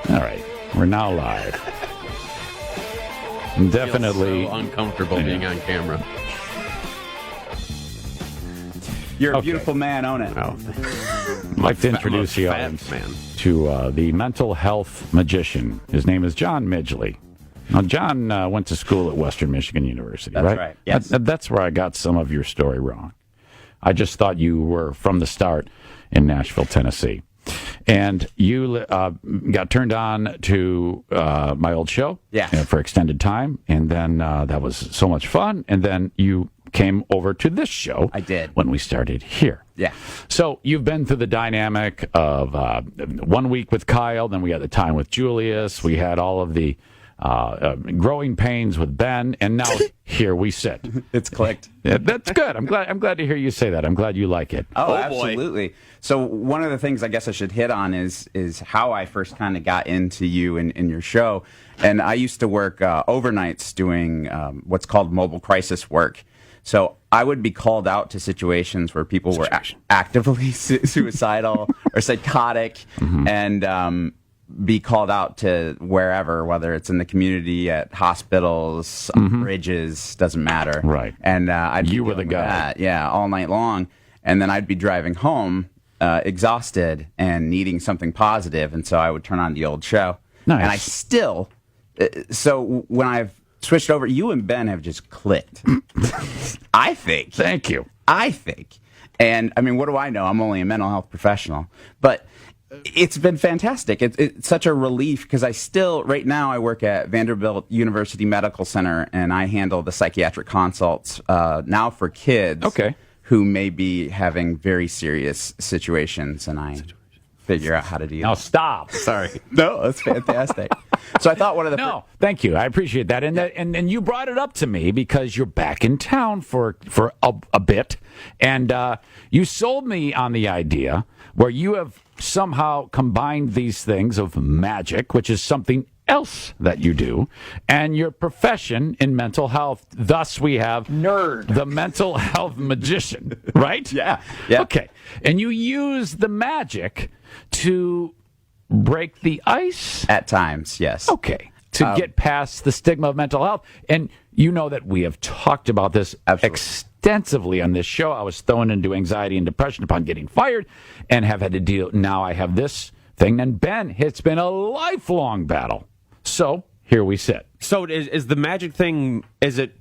All right, we're now live. Definitely so uncomfortable being on camera. You're a beautiful man, own it. I'd like to introduce the audience to the mental health magician. His name is John Midgley. Now, John went to school at Western Michigan University, That's right. Yes. That's where I got some of your story wrong. I just thought you were from the start in Nashville, Tennessee. And you got turned on to my old show for extended time. And then that was so much fun. And then you came over to this show. I did. When we started here. Yeah. So you've been through the dynamic of 1 week with Kyle, then we had the time with Julius. We had all of the growing pains with Ben, and now here we sit. It's clicked. Yeah, that's good. I'm glad to hear you say that. I'm glad you like it. Oh, absolutely. So one of the things I guess I should hit on is how I first kind of got into you in your show. And I used to work overnights doing what's called mobile crisis work. So I would be called out to situations where people were actively suicidal or psychotic, and be called out to wherever, whether it's in the community, at hospitals, on bridges, doesn't matter. Right. And you were the guy. all night long. And then I'd be driving home exhausted and needing something positive, and so I would turn on the old show. Nice. And I still, so when I've switched over, you and Ben have just clicked. I think. Thank you. I think. And, I mean, what do I know? I'm only a mental health professional. But it's been fantastic. It's such a relief because right now I work at Vanderbilt University Medical Center, and I handle the psychiatric consults now for kids who may be having very serious situations, and I figure out how to deal. Now stop. Sorry. No, that's fantastic. So I thought one of the... No, thank you. I appreciate that. And you brought it up to me because you're back in town for a bit, and you sold me on the idea where you have somehow combined these things of magic, which is something else that you do, and your profession in mental health. Thus, we have the mental health magician, right? Yeah. Okay. And you use the magic to break the ice? At times, yes. Okay. To get past the stigma of mental health. And you know that we have talked about this extensively on this show. I was thrown into anxiety and depression upon getting fired and have had to deal. Now I have this thing. And Ben, it's been a lifelong battle. So here we sit. So is the magic thing, is it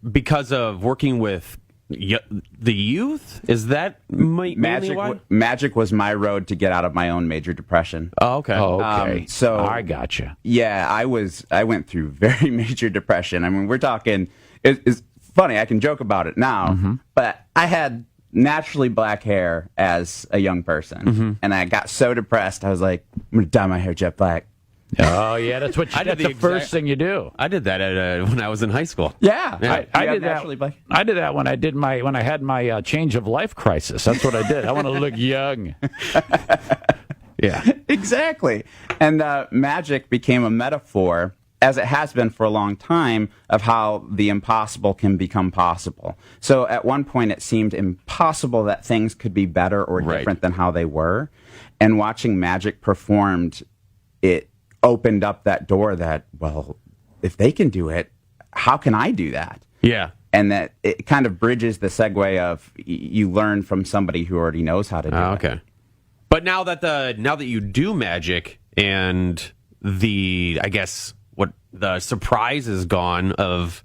because of working with the youth? Is that magic? Why? Magic was my road to get out of my own major depression. Oh, okay. Okay. So I gotcha. Yeah, I went through very major depression. I mean, we're talking. It's funny. I can joke about it now, but I had naturally black hair as a young person, and I got so depressed. I was like, I'm gonna dye my hair jet black. Oh yeah, that's what. That's the first thing you do. I did that when I was in high school. Yeah, I did that. I did that when I had my change of life crisis. That's what I did. I want to look young. Yeah, exactly. And magic became a metaphor, as it has been for a long time, of how the impossible can become possible. So at one point, it seemed impossible that things could be better or different than how they were. And watching magic performed, it opened up that door that, well, if they can do it, how can I do that? Yeah. And that it kind of bridges the segue of you learn from somebody who already knows how to do it. Okay. But now that you do magic and the surprise is gone of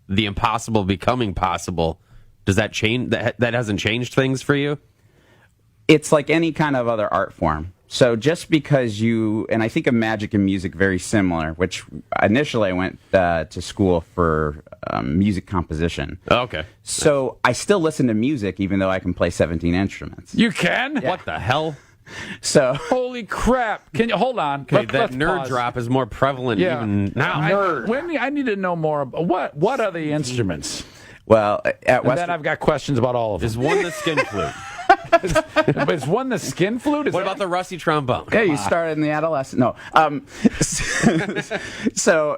the impossible becoming possible, does that change? That hasn't changed things for you? It's like any kind of other art form. So just because and I think of magic and music very similar, which initially I went to school for music composition. Oh, okay. So I still listen to music even though I can play 17 instruments. You can? Yeah. What the hell? So holy crap! Can you hold on? Okay, that nerd pause. Drop is more prevalent even now. I need to know more about what are the instruments? Well, then I've got questions about all of them. Is one the skin flute? Is one the skin flute? What about the rusty trombone? Yeah, you started in the adolescent. No. So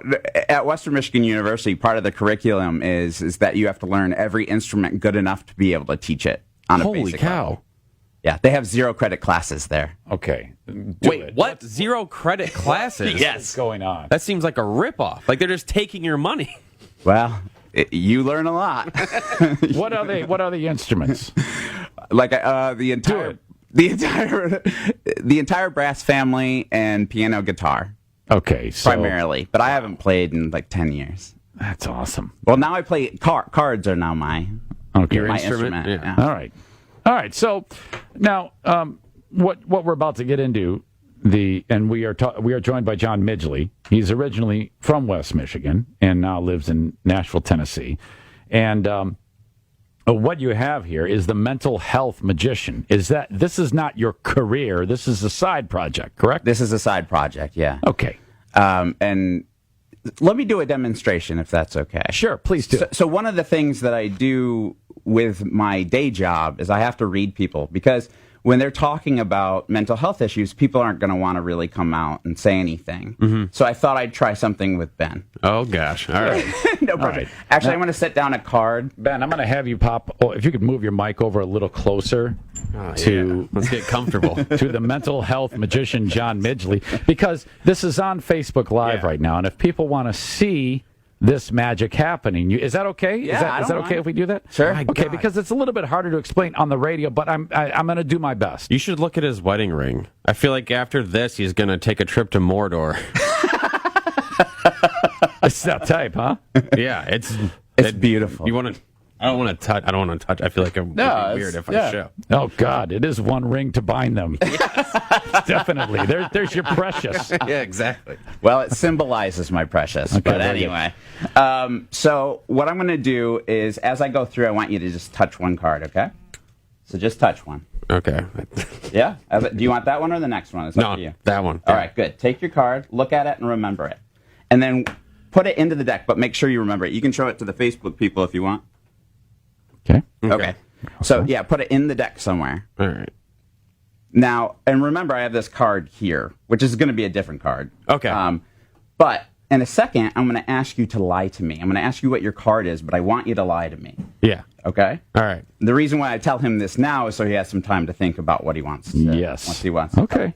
at Western Michigan University, part of the curriculum is that you have to learn every instrument good enough to be able to teach it on a basic level. Yeah, they have 0 credit classes there. Okay. Wait, what? 0 credit classes? What's going on? That seems like a ripoff. Like they're just taking your money. Well, you learn a lot. What are they? What are the instruments? Like the entire brass family and piano guitar Okay, so primarily, but I haven't played in like 10 years. that's awesome. Well, now I play cards are now my Okay, my instrument? instrument. Yeah. Yeah. All right. So now, what we're about to get into and we are joined by John Midgley. He's originally from West Michigan and now lives in Nashville, Tennessee. And what you have here is the mental health magician. This is not your career? This is a side project, correct? This is a side project. Yeah. Okay. And let me do a demonstration if that's okay. Sure, please do. So one of the things that I do with my day job is I have to read people because when they're talking about mental health issues, people aren't going to want to really come out and say anything. Mm-hmm. So I thought I'd try something with Ben. Oh, gosh. All right. No problem. right. Actually, I'm going to set down a card. Ben, I'm going to have you if you could move your mic over a little closer to Let's get comfortable. to the mental health magician John Midgley, because this is on Facebook Live right now, and if people want to see this magic happening, is that okay? Yeah, is that okay if we do that? Sure. My Okay, God. because it's a little bit harder to explain on the radio, but I'm going to do my best. You should look at his wedding ring. I feel like after this, he's going to take a trip to Mordor. It's that type, huh? Yeah, it's beautiful. You want to? I don't want to touch. I don't want to touch. I feel like I'm weird if I show. Oh God, it is one ring to bind them. Definitely. There's your precious. Yeah, exactly. Well, it symbolizes my precious. Okay, but very anyway, so what I'm going to do is, as I go through, I want you to just touch one card, okay? So just touch one. Okay. Yeah? Do you want that one or the next one? It's up to you. That one. All right, good. Take your card, look at it, and remember it. And then put it into the deck, but make sure you remember it. You can show it to the Facebook people if you want. Okay. Okay. So, yeah, put it in the deck somewhere. All right. Now, and remember, I have this card here, which is going to be a different card. Okay. But in a second, I'm going to ask you to lie to me. I'm going to ask you what your card is, but I want you to lie to me. Yeah. Okay? All right. The reason why I tell him this now is so he has some time to think about what he wants to Yes. What he wants to Okay.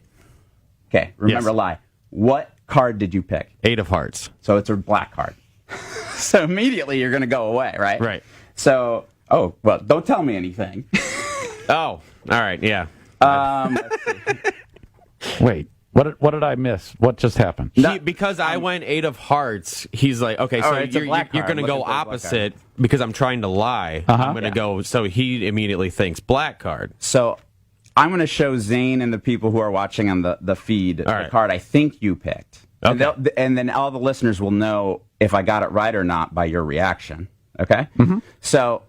Okay, remember, Yes. lie. What card did you pick? 8 of hearts. So it's a black card. So immediately you're going to go away, right? Right. So, well, don't tell me anything. Oh. All right. Yeah. Wait. What did I miss? What just happened? Because I went 8 of hearts, he's like, okay, so right, it's a you're black going card. to Look go at the black opposite because I'm trying to lie. I'm going to go, so he immediately thinks black card. So I'm going to show Zane and the people who are watching on the feed the right. card I think you picked. Okay. And then all the listeners will know if I got it right or not by your reaction. Okay? Mm-hmm. So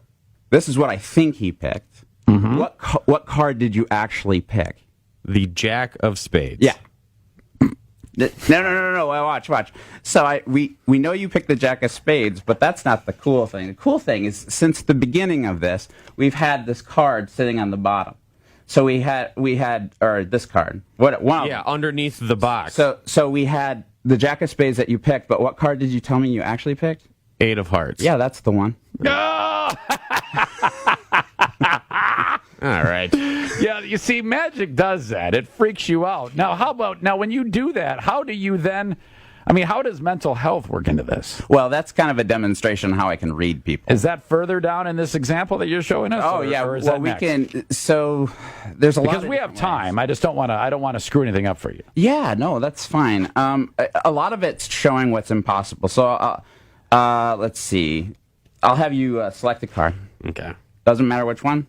this is what I think he picked. Mm-hmm. What card did you actually pick? The Jack of Spades. Yeah. No. Watch. So we know you picked the Jack of Spades, but that's not the cool thing. The cool thing is, since the beginning of this, we've had this card sitting on the bottom. So we had this card. Yeah, underneath the box. So we had the Jack of Spades that you picked, but what card did you tell me you actually picked? 8 of hearts. Yeah, that's the one. All right. Yeah, you see, magic does that. It freaks you out. Now, when you do that, how do you then... how does mental health work into this? Well, that's kind of a demonstration how I can read people. Is that further down in this example that you're showing us? Oh, or, yeah. Or is well, that we next? can... So there's a lot Because of we have different ways. time. I don't want to screw anything up for you. Yeah, no, that's fine. A lot of it's showing what's impossible. So let's see. I'll have you select a card. Okay. Doesn't matter which one.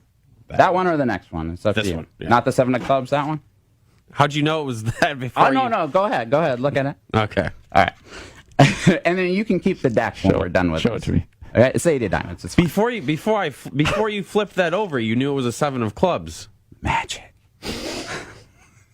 That one or the next one. It's up This to you. one, yeah. Not the 7 of clubs, that one? How'd you know it was that before? Oh, no. Go ahead. Look at it. Okay. All right. And then you can keep the deck when we're done with it. Show it to me. Okay, it's 8 of diamonds. It's fine. Before you flipped that over, you knew it was a 7 of clubs. Magic.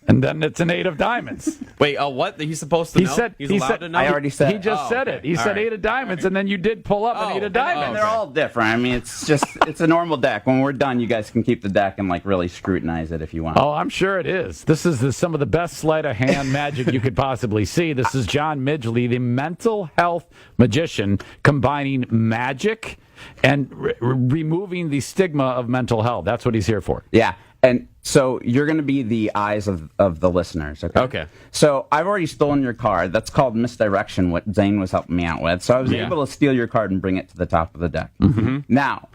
And then it's an 8 of diamonds. Wait, what? He's supposed to know? He's allowed to know? I already said He just said it. He said right. 8 of diamonds, and then you did pull up an 8 of diamonds. And they're all different. It's a normal deck. When we're done, you guys can keep the deck and really scrutinize it if you want. Oh, I'm sure it is. This is some of the best sleight of hand magic you could possibly see. This is John Midgley, the mental health magician, combining magic and removing the stigma of mental health. That's what he's here for. Yeah, and So you're going to be the eyes of the listeners. Okay. Okay. So I've already stolen your card. That's called misdirection, what Zane was helping me out with. So I was Yeah. able to steal your card and bring it to the top of the deck. Now,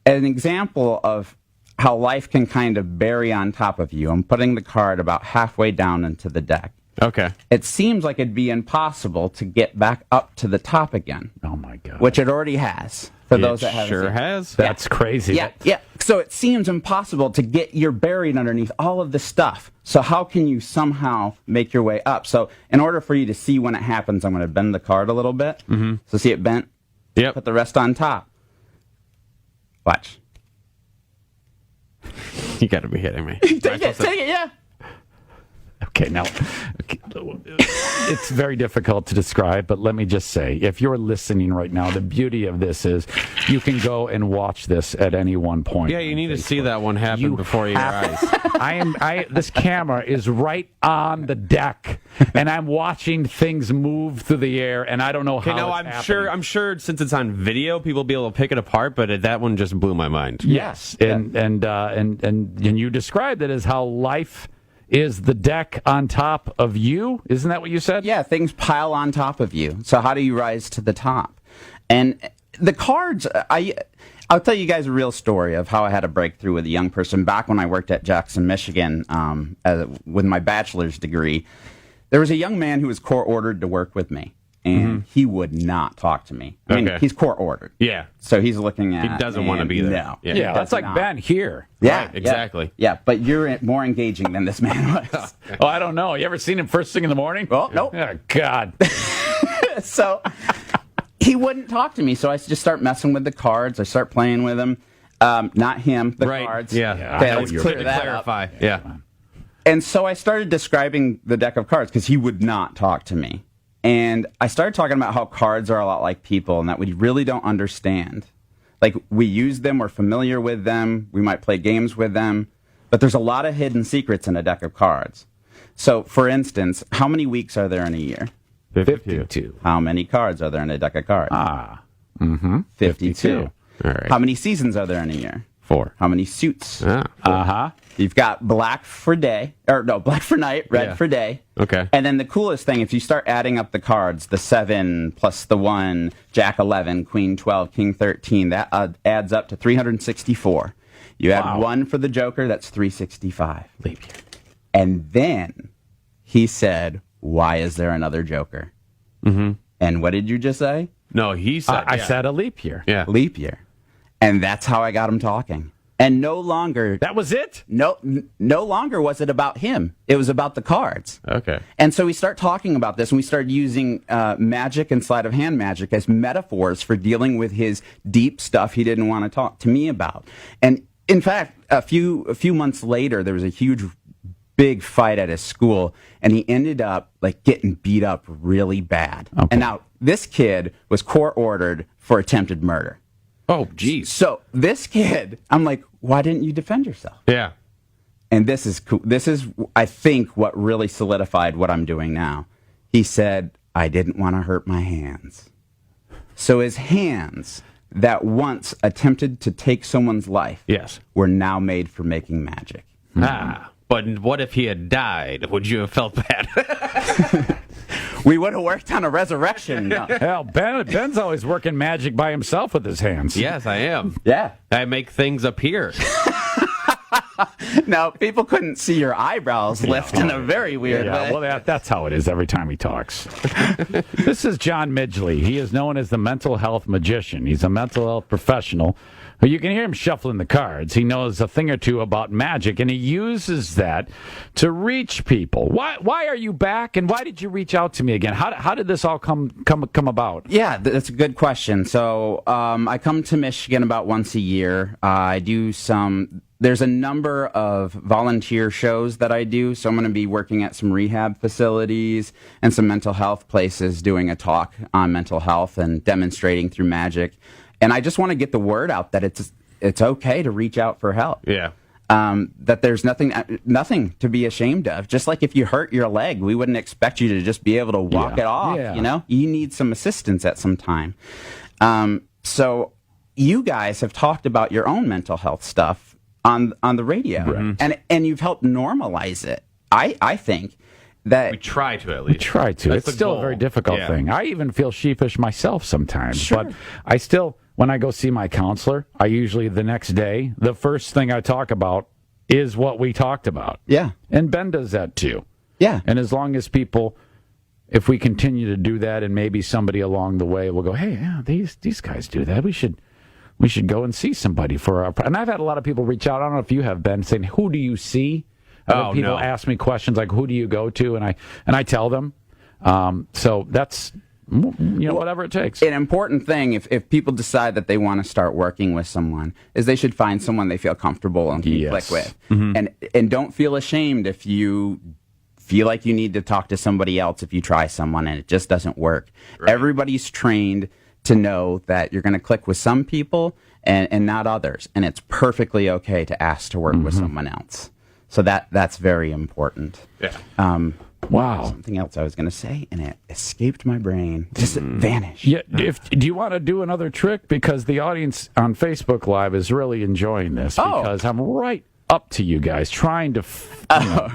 an example of how life can kind of bury on top of you, I'm putting the card about halfway down into the deck. Okay. It seems like it'd be impossible to get back up to the top again, Oh my God. which it already has. For those that haven't sure seen it. has. That's crazy. Yeah, yeah. So it seems impossible to get, you're buried underneath all of this stuff. So how can you somehow make your way up? So in order for you to see when it happens, I'm going to bend the card a little bit. Mm-hmm. So see it bent? Yep. Put the rest on top. Watch. You got to be hitting me. Take it, yeah. Okay, now, it's very difficult to describe, but let me just say, if you're listening right now, the beauty of this is you can go and watch this at any one point. Yeah, you need to see that one happen You before your eyes. This camera is right on the deck, and I'm watching things move through the air, and I don't know how. Okay, now it's I'm sure since it's on video, people will be able to pick it apart, but that one just blew my mind. Yes, and you described it as how life is the deck on top of you. Isn't that what you said? Yeah, things pile on top of you. So how do you rise to the top? And the cards, I'll tell you guys a real story of how I had a breakthrough with a young person back when I worked at Jackson, Michigan, with my bachelor's degree. There was a young man who was court-ordered to work with me, and he would not talk to me. I mean, Okay. he's court-ordered. Yeah. So he's looking at... He doesn't want to be there. No. Yeah. Yeah, that's does like not. Ben here. Yeah, Right, exactly. Yeah, but you're more engaging than this man was. Oh, I don't know. You ever seen him first thing in the morning? Well, nope. Oh, God. So he wouldn't talk to me. So I just start messing with the cards. I start playing with them. Not him, the Right. cards. Yeah. Okay, I know let's you're clear Good to that up. clarify. Yeah. And so I started describing the deck of cards because he would not talk to me. And I started talking about how cards are a lot like people and that we really don't understand. Like, we use them, we're familiar with them, we might play games with them, but there's a lot of hidden secrets in a deck of cards. So, for instance, how many weeks are there in a year? 52. How many cards are there in a deck of cards? 52. All right. How many seasons are there in a year? 4. How many suits? Uh-huh. You've got black for day, black for night, red Yeah. for day. Okay. And then the coolest thing, if you start adding up the cards, the 7 plus the 1, Jack 11, Queen 12, King 13, that adds up to 364. You add Wow. 1 for the Joker, that's 365. And then he said, "Why is there another Joker?" Mm-hmm. And what did you just say? No, he said. I yeah. said a leap year. Yeah. Leap year. And that's how I got him talking. And no longer That was it? no longer was it about him. It was about the cards. Okay. And so we start talking about this, and we started using magic and sleight of hand magic as metaphors for dealing with his deep stuff he didn't want to talk to me about. And in fact, a few months later, there was a huge, big fight at his school, and he ended up like getting beat up really bad. Okay. And now this kid was court ordered for attempted murder. Oh, geez. So this kid, I'm like, why didn't you defend yourself? Yeah. And this is cool. This is, I think, what really solidified what I'm doing now. He said, I didn't want to hurt my hands. So his hands that once attempted to take someone's life Yes. were now made for making magic. Ah. But what if he had died? Would you have felt bad? We would have worked on a resurrection. Hell, Ben's always working magic by himself with his hands. Yes, I am. Yeah. I make things appear. Now, people couldn't see your eyebrows lift in a very weird Yeah, way. well, that's how it is every time he talks. This is John Midgley. He is known as the mental health magician. He's a mental health professional. You can hear him shuffling the cards. He knows a thing or two about magic, and he uses that to reach people. Why are you back, and why did you reach out to me again? How did this all come about? Yeah, that's a good question. So I come to Michigan about once a year. I do there's a number of volunteer shows that I do. So I'm going to be working at some rehab facilities and some mental health places doing a talk on mental health and demonstrating through magic. And I just want to get the word out that it's okay to reach out for help. Yeah. That there's nothing to be ashamed of. Just like if you hurt your leg, we wouldn't expect you to just be able to walk it off. Yeah. You know, you need some assistance at some time. So you guys have talked about your own mental health stuff on the radio, and you've helped normalize it. I think that We try to at least. Try to. That's It's the still a goal. very difficult Yeah. thing. I even feel sheepish myself sometimes. Sure. But I still, when I go see my counselor, I usually the next day, the first thing I talk about is what we talked about. Yeah. And Ben does that too. Yeah. And as long as people, if we continue to do that, and maybe somebody along the way will go, hey, yeah, these guys do that. We should go and see somebody for our. And I've had a lot of people reach out. I don't know if you have, Ben, saying, who do you see? Oh, People no. ask me questions like, who do you go to? And I tell them. So that's, whatever it takes. An important thing, if people decide that they want to start working with someone, is they should find someone they feel comfortable and can Yes. click with. And don't feel ashamed if you feel like you need to talk to somebody else if you try someone and it just doesn't work. Everybody's trained to know that you're going to click with some people and not others. And it's perfectly okay to ask to work with someone else. So that's very important. Yeah. Wow. Something else I was going to say, and it escaped my brain. Just vanished. Yeah, do you want to do another trick? Because the audience on Facebook Live is really enjoying this. Oh. Because I'm right up to you guys, trying to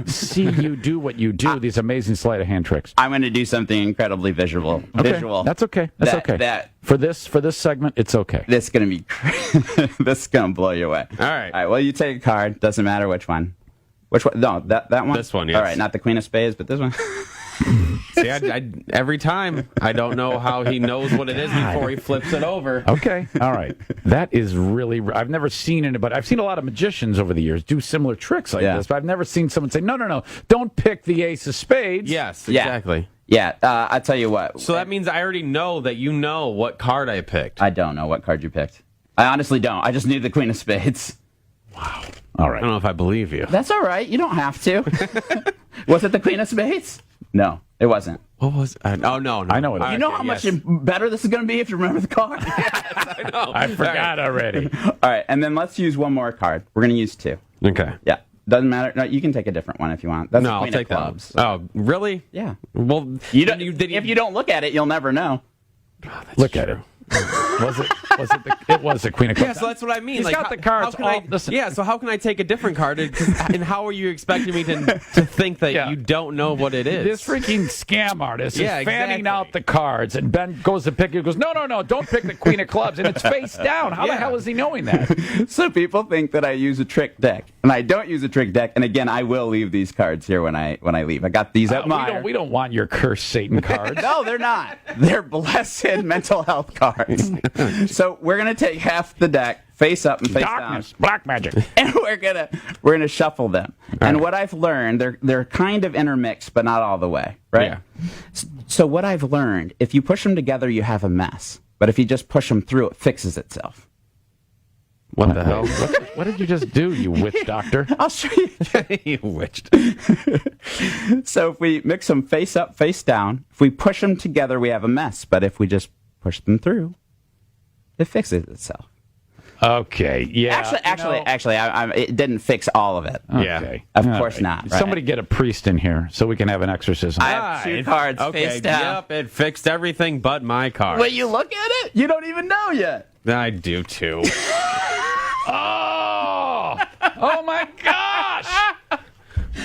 see you do what you do, these amazing sleight of hand tricks. I'm going to do something incredibly visual. Okay, Visual. That's okay. That's That- okay. that- for this segment, it's okay. This is going to be this is going to blow you away. All right. All right. Well, you take a card. Doesn't matter which one. Which one? No, that one. This one, yes. All right. Not the Queen of Spades, but this one. See, every time I don't know how he knows what it is before he flips it over. Okay. All right. That is really. I've never seen it, but I've seen a lot of magicians over the years do similar tricks like Yeah. this. But I've never seen someone say, "No, don't pick the ace of spades." Yes, Yeah. exactly. Yeah. I tell you what. So that means I already know that you know what card I picked. I don't know what card you picked. I honestly don't. I just knew the Queen of Spades. All I right. don't know if I believe you. That's all right. You don't have to. Was it the Queen of Spades? No, it wasn't. What was? Oh no, I know it is. You know how much better this is going to be if you remember the card. I know. I forgot already. All right, and then let's use one more card. We're going to use two. Okay. Yeah, doesn't matter. No, you can take a different one if you want. That's No, the I'll Queen take of that. clubs. Oh, really? Yeah. Well, You don't. then If you don't look at it, you'll never know. Look at it. Was it? It was the Queen of Clubs. Yeah, so that's what I mean. He's like, got the cards how can all- I, listen. Yeah, so how can I take a different card? And how are you expecting me to think that Yeah. you don't know what it is? This freaking scam artist Yeah, is fanning exactly. out the cards, and Ben goes to pick it. He goes, no, don't pick the Queen of Clubs, and it's face down. How the Yeah. hell is he knowing that? So people think that I use a trick deck, and I don't use a trick deck. And again, I will leave these cards here when I leave. I got these at my. we don't want your cursed Satan cards. No, they're not. They're blessed mental health cards. So we're gonna take half the deck face up and face Darkness, down, black magic. and we're gonna shuffle them. And what I've learned, they're kind of intermixed, but not all the way, right? Yeah. So what I've learned, if you push them together, you have a mess. But if you just push them through, it fixes itself. What the hell? What did you just do, you witch doctor? I'll show you. You witched. So if we mix them face up, face down, if we push them together, we have a mess. But if we just push them through, it fixes itself. Okay, yeah. Actually, it didn't fix all of it. Okay. Yeah. Of All course not, right. Somebody get a priest in here so we can have an exorcism. I have two cards face down. Yep, it fixed everything but my card. When you look at it, you don't even know yet. I do too. Oh my gosh!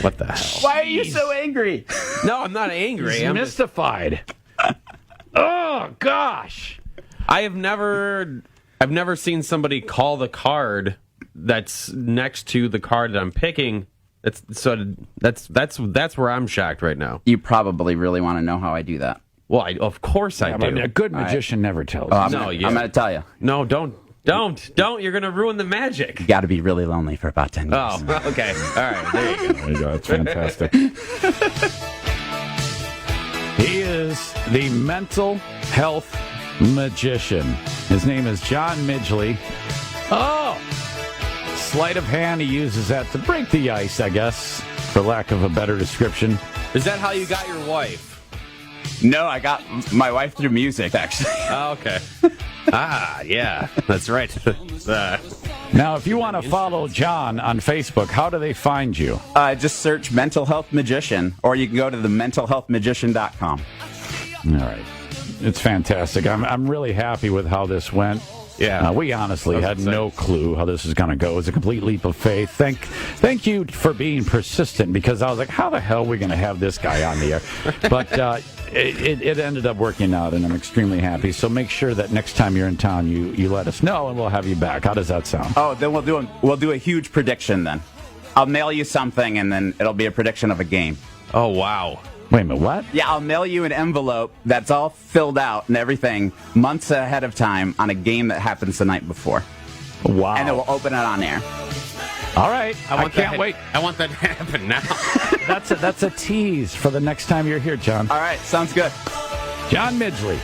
What the hell? Why are you so angry? No, I'm not angry. He's I'm just, mystified. Oh gosh! I've never seen somebody call the card that's next to the card that I'm picking. That's where I'm shocked right now. You probably really want to know how I do that. Well, of course I do. A good magician never tells. I'm No, going yeah. to tell you. No, don't. You're going to ruin the magic. You got to be really lonely for about 10 years. Oh, okay. All right. There you go. There you go. That's fantastic. He is the mental health magician. His name is John Midgley. Oh! Sleight of hand, he uses that to break the ice, I guess, for lack of a better description. Is that how you got your wife? No, I got my wife through music, actually. Oh, okay. Yeah. That's right. Now, if you want to follow John on Facebook, how do they find you? Just search Mental Health Magician, or you can go to thementalhealthmagician.com. All right. It's fantastic. I'm really happy with how this went. Yeah. We honestly had insane. no clue how this was going to go. It was a complete leap of faith. Thank you for being persistent, because I was like, how the hell are we going to have this guy on the air? But it ended up working out, and I'm extremely happy. So make sure that next time you're in town, you let us know, and we'll have you back. How does that sound? Oh, then we'll do a huge prediction then. I'll mail you something, and then it'll be a prediction of a game. Oh, wow. Wait a minute, what? Yeah, I'll mail you an envelope that's all filled out and everything months ahead of time on a game that happens the night before. Wow. And then we'll open it on air. All right. I can't wait. I want that to happen now. That's a tease for the next time you're here, John. All right, sounds good. John Midgley.